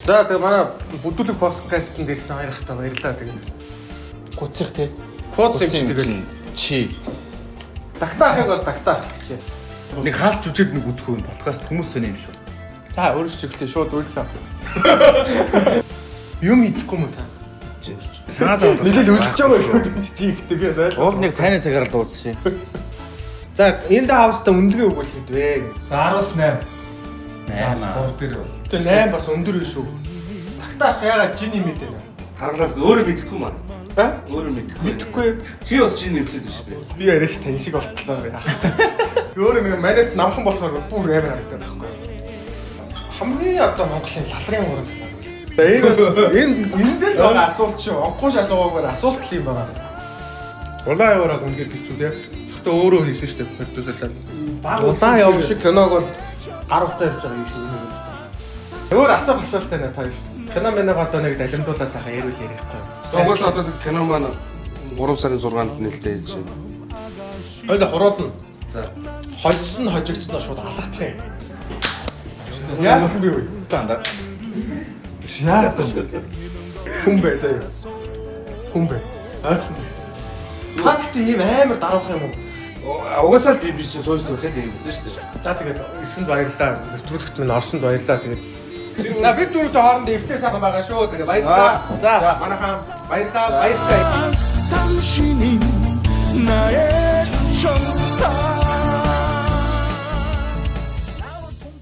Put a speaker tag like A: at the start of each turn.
A: За тэгээ манай бүдүүлэг подкастт дээрсэн хоёр хата баярлалаа тэгээд.
B: Гуцчих тий.
A: Квоц юм чи тэгээд
B: чи.
A: тагтаахыг бол тагтаах гэж.
B: Нэг хаалт жүжиг нэг үзэх юм подкаст хүмүүс сони юм шүү.
A: За өөрөө чиглээ шууд үйлсэн. Юм идэхгүй юм та.
B: Санаа зовлоо.
A: Нэлээд өлсөж байгаа юм чи ихтэй би ойлголоо.
B: Уул нэг цайнаа цагаар дуудсан.
A: За энэ хаустай үнэлгээ өгвөл хэдвэ?
C: 10-8.
B: 8.
C: Спорт дээр бол.
A: Тэгээ 8 бас өндөр биш үү? Тагтаах яагаад жин юм ээ.
D: Харгалаад өөрөө мэдэхгүй маа.
A: Да?
D: Өөрөө мэдэхгүй.
A: Мэдхгүй.
D: Чи бас чинь нэмсэж байна шүү дээ.
A: Би яриаш тань шиг болтлоо яах. Өөрөө нэг манайс намхан болохоор бүр амар харагдаад байхгүй. Хамгийн одоо Монголын лалрын гурав. Энэ бас энэ дээр байгаа асуулт шүү. Онгош асуугаагаар асуулт л юм байна. Улаан яваараа үнээр хэцүү те. Гэхдээ өөрөө хийсэн шүү дээ продюсерлаа. Улаан явар шиг киног бол гар утсаа явж байгаа юм шүү үнээр. Өөр асуух асуулттай нэ хоёр. Кино мэнэг одоо нэг далимдуулаа сайхан ярил ярихгүй.
D: Монгол одоо кино маань 3 сарын 6-нд нээлттэй хийж байна.
A: Хоёул хурууд нь.
D: За.
A: Хожсон хожигдсноо шууд алгадах юм. Яасан би үү?
B: Стандарт.
C: Яагаад вэ?
A: Хүн бай заяа. Хүн бай. Факт ийм амар дараах юм уу?
D: Угаасаа тийм би чинь сууж төрөхөд юм байсан шүү дээ.
A: За тэгээд эсэнд баярлалаа. Нэвтрүүлэгт минь орсонд баярлалаа тэгээд. На бид дөрөвдөө хоорондоо эвтэй сайхан байгаа шүү. Тэгээд баярлалаа. За манайхаа баярлалаа. Баярлалаа.
E: 당신이 나의 천사